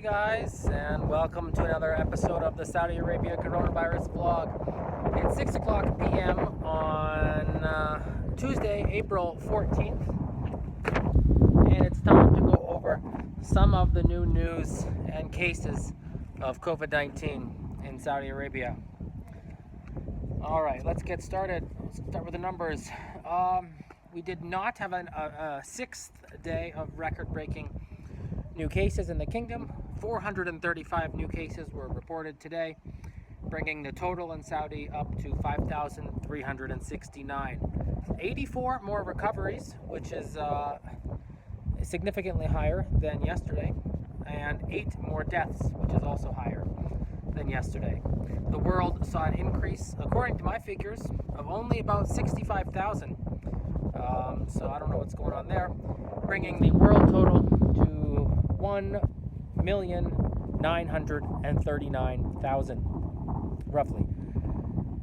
guys, and welcome to another episode of the Saudi Arabia coronavirus vlog. It's 6 o'clock p.m. on Tuesday, April 14th, and it's time to go over some of the new news and cases of COVID-19 in Saudi Arabia. Alright, let's get started. Let's start with the numbers. We did not have a sixth day of record-breaking new cases in the kingdom. 435 new cases were reported today, bringing the total in Saudi up to 5,369. 84 more recoveries, which is significantly higher than yesterday, and 8 more deaths, which is also higher than yesterday. The world saw an increase, according to my figures, of only about 65,000. So I don't know what's going on there, bringing the world total to 1,939,000, roughly.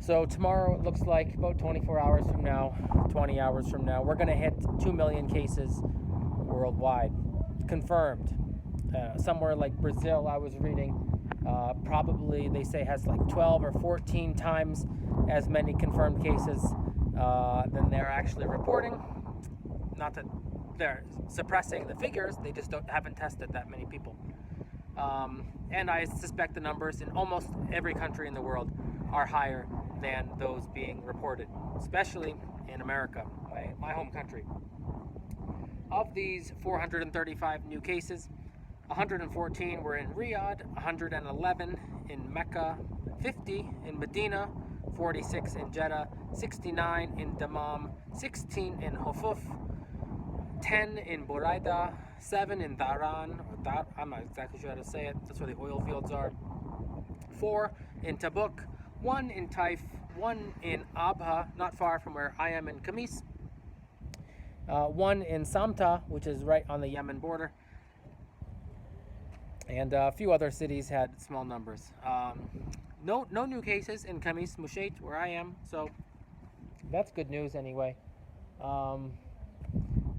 So tomorrow, it looks like about 24 hours from now, 20 hours from now, we're going to hit 2 million cases worldwide, confirmed. Somewhere like Brazil, I was reading, probably they say has like 12 or 14 times as many confirmed cases than they're actually reporting. Not that they're suppressing the figures, they just haven't tested that many people. And I suspect the numbers in almost every country in the world are higher than those being reported, especially in America, my home country. Of these 435 new cases, 114 were in Riyadh, 111 in Mecca, 50 in Medina, 46 in Jeddah, 69 in Dammam, 16 in Hufuf, 10 in Buraida, 7 in Dharan, I'm not exactly sure how to say it, that's where the oil fields are, 4 in Tabuk, 1 in Taif, 1 in Abha, not far from where I am in Khamis, 1 in Samta, which is right on the Yemen border, and a few other cities had small numbers. No new cases in Khamis Mushait, where I am, so that's good news anyway.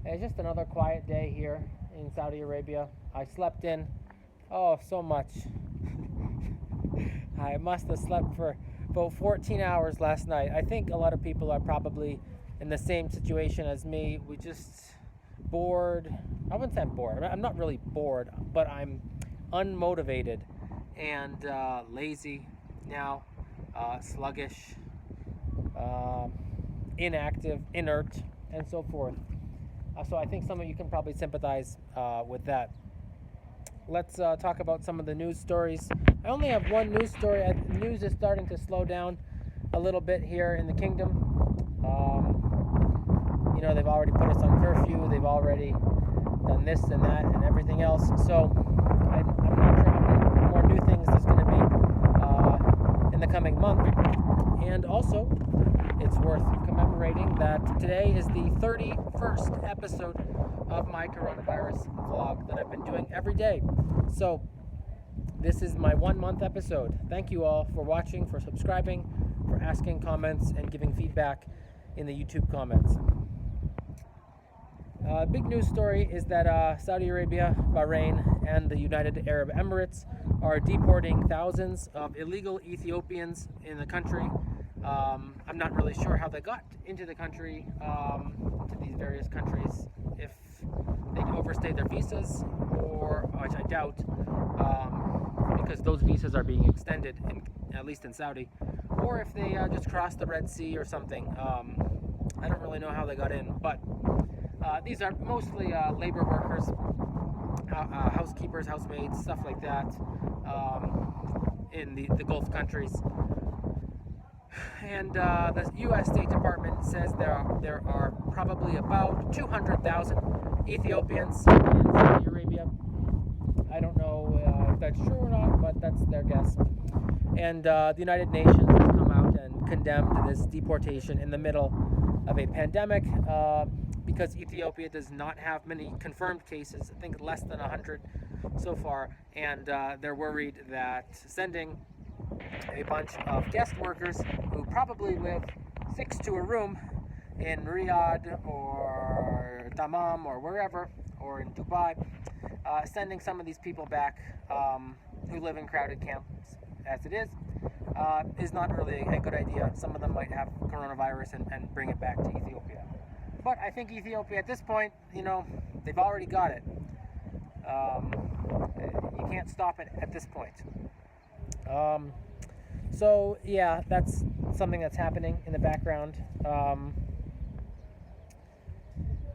It's just another quiet day here in Saudi Arabia. I slept in, so much. I must have slept for about 14 hours last night. I think a lot of people are probably in the same situation as me. We just bored. I wouldn't say I'm bored. I'm not really bored, but I'm unmotivated and lazy now, sluggish, inactive, inert, and so forth. So I think some of you can probably sympathize with that. Let's talk about some of the news stories. I only have one news story. News is starting to slow down a little bit here in the kingdom. They've already put us on curfew. They've already done this and that and everything else. So I'm not sure how many more new things there's going to be in the coming month. And also, it's worth commemorating that today is the 31st episode of my coronavirus vlog that I've been doing every day. So this is my 1-month episode. Thank you all for watching, for subscribing, for asking comments and giving feedback in the YouTube comments. Big news story is that Saudi Arabia, Bahrain, and the United Arab Emirates are deporting thousands of illegal Ethiopians in the country. I'm not really sure how they got into the country, to these various countries, if they overstayed their visas, or which I doubt, because those visas are being extended, at least in Saudi, or if they just crossed the Red Sea or something. I don't really know how they got in, but these are mostly labor workers, housekeepers, housemaids, stuff like that, in the Gulf countries. And the U.S. State Department says there are probably about 200,000 Ethiopians in Saudi Arabia. I don't know if that's true or not, but that's their guess. And the United Nations has come out and condemned this deportation in the middle of a pandemic because Ethiopia does not have many confirmed cases, I think less than 100 so far, and they're worried that sending a bunch of guest workers who probably live 6 to a room in Riyadh or Dammam or wherever, or in Dubai, sending some of these people back who live in crowded camps as it is not really a good idea. Some of them might have coronavirus and bring it back to Ethiopia. But I think Ethiopia at this point, they've already got it. You can't stop it at this point. So yeah, that's something that's happening in the background.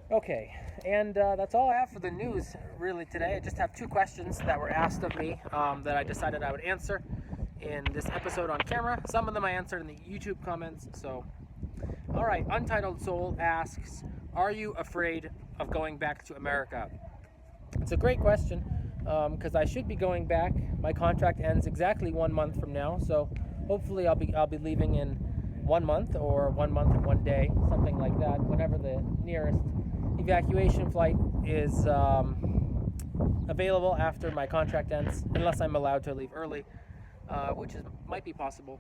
Okay, and that's all I have for the news really today. I just have 2 questions that were asked of me that I decided I would answer in this episode on camera. Some of them I answered in the YouTube comments. So, all right, Untitled Soul asks, are you afraid of going back to America? It's a great question because I should be going back. My contract ends exactly 1 month from now, so hopefully I'll be leaving in 1 month or 1 month and 1 day, something like that, whenever the nearest evacuation flight is available after my contract ends, unless I'm allowed to leave early, which might be possible.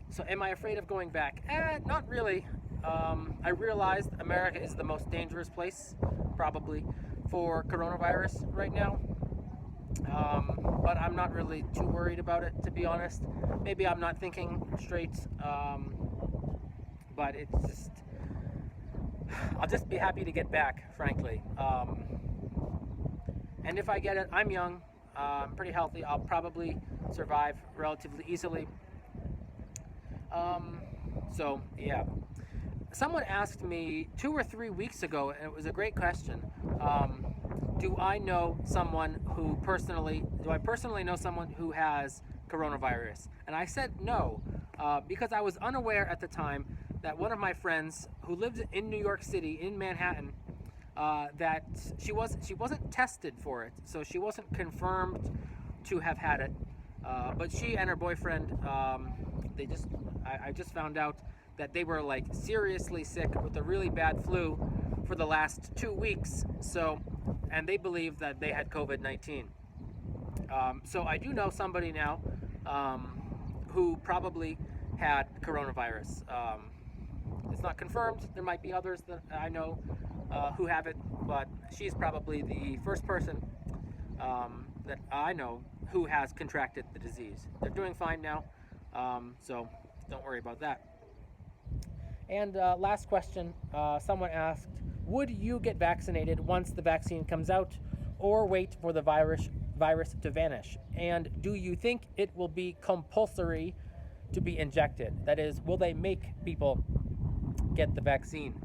So am I afraid of going back? Not really. I realized America is the most dangerous place, probably, for coronavirus right now. But I'm not really too worried about it, to be honest. Maybe I'm not thinking straight, but it's just, I'll just be happy to get back, frankly. And if I get it, I'm young, I'm pretty healthy, I'll probably survive relatively easily. So yeah. Someone asked me 2 or 3 weeks ago, and it was a great question. Do I personally know someone who has coronavirus? And I said no, because I was unaware at the time that one of my friends who lived in New York City, in Manhattan, that she wasn't tested for it, so she wasn't confirmed to have had it. But she and her boyfriend, I just found out that they were like seriously sick with a really bad flu for the last 2 weeks. So, and they believe that they had COVID-19. So I do know somebody now who probably had coronavirus. It's not confirmed. There might be others that I know who have it, but she's probably the first person that I know who has contracted the disease. They're doing fine now, so don't worry about that. And last question, someone asked, would you get vaccinated once the vaccine comes out, or wait for the virus to vanish? And do you think it will be compulsory to be injected? That is, will they make people get the vaccine?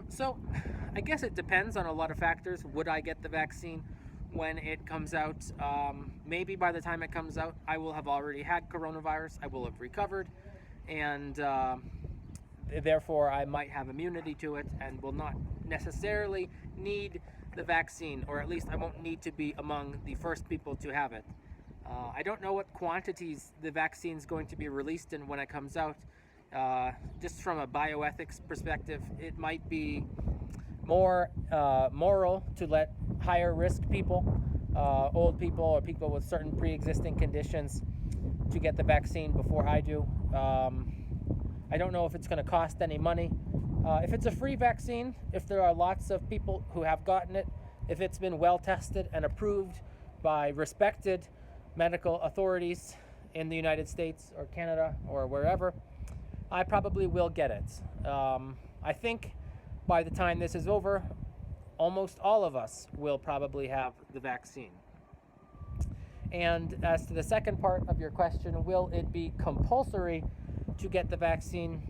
So I guess it depends on a lot of factors. Would I get the vaccine when it comes out? Maybe by the time it comes out, I will have already had coronavirus. I will have recovered, and therefore I might have immunity to it and will not necessarily need the vaccine, or at least I won't need to be among the first people to have it. I don't know what quantities the vaccine is going to be released in when it comes out. Just from a bioethics perspective, it might be more moral to let higher risk people, old people or people with certain pre-existing conditions, to get the vaccine before I do. I don't know if it's going to cost any money. If it's a free vaccine, if there are lots of people who have gotten it, if it's been well tested and approved by respected medical authorities in the United States or Canada or wherever, I probably will get it. I think by the time this is over, almost all of us will probably have the vaccine. And as to the second part of your question, will it be compulsory to get the vaccine?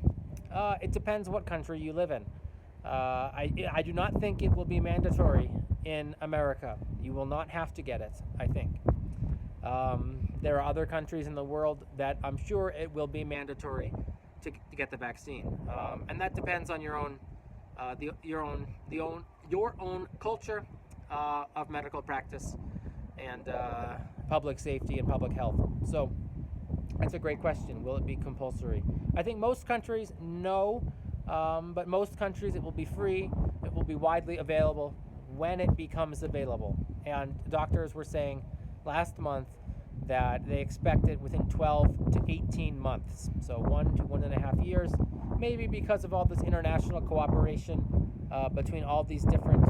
It depends what country you live in. I do not think it will be mandatory in America. You will not have to get it, I think. There are other countries in the world that I'm sure it will be mandatory to get the vaccine, and that depends on your own culture of medical practice and public safety and public health. So that's a great question. Will it be compulsory? I think most countries no, but most countries it will be free. It will be widely available when it becomes available. And doctors were saying last month that they expect it within 12 to 18 months, so 1 to 1.5 years, maybe because of all this international cooperation between all these different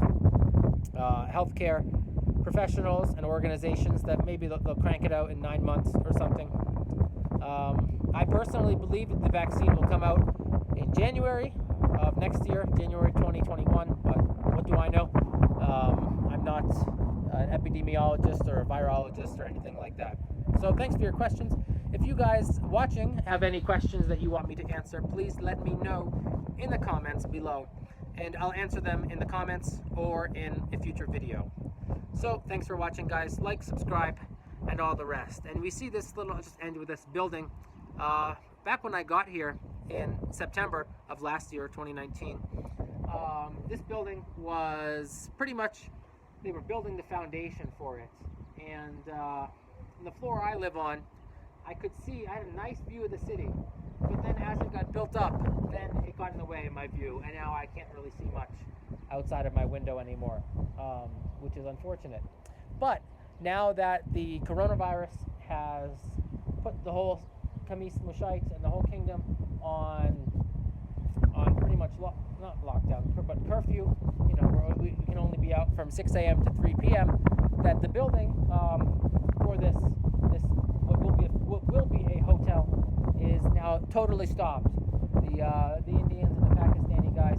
healthcare professionals and organizations that maybe they'll crank it out in 9 months or something. I personally believe that the vaccine will come out in January of next year, January 2021, but what do I know? I'm not an epidemiologist or a virologist or anything like that. So thanks for your questions. If you guys watching have any questions that you want me to answer, please let me know in the comments below, and I'll answer them in the comments or in a future video. So thanks for watching, guys. Like, subscribe, and all the rest. And we see this little, I'll just end with this building. Back when I got here in September of last year, 2019, this building was pretty much, they were building the foundation for it. And the floor I live on, I could see, I had a nice view of the city. But then as it got built up, then it got in the way of my view. And now I can't really see much outside of my window anymore, which is unfortunate. But now that the coronavirus has put the whole Khamis Mushait and the whole kingdom on pretty much not lockdown, but curfew, you know, where we can only be out from 6 a.m. to 3 p.m., that the building for this what will be a hotel is now totally stopped. The Indians and the Pakistani guys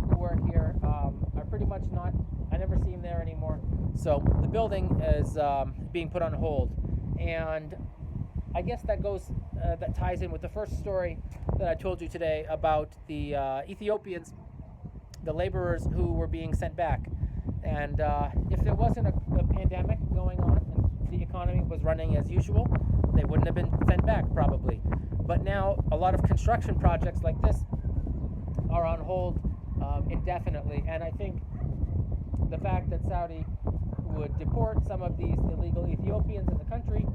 who work here are pretty much not, I never see them there anymore. So the building is being put on hold. And I guess that ties in with the first story that I told you today about the Ethiopians, the laborers who were being sent back. And if there wasn't a pandemic going on and the economy was running as usual, they wouldn't have been sent back probably. But now a lot of construction projects like this are on hold indefinitely. And I think the fact that Saudi would deport some of these illegal Ethiopians in the country,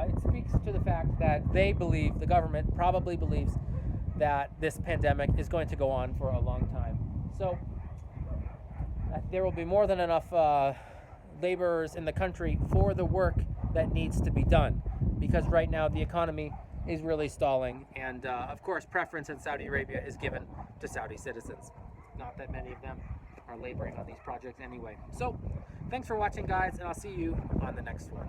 it speaks to the fact that they believe, the government probably believes, that this pandemic is going to go on for a long time. So there will be more than enough laborers in the country for the work that needs to be done, because right now the economy is really stalling, and of course preference in Saudi Arabia is given to Saudi citizens. Not that many of them are laboring on these projects anyway. So thanks for watching, guys, and I'll see you on the next one.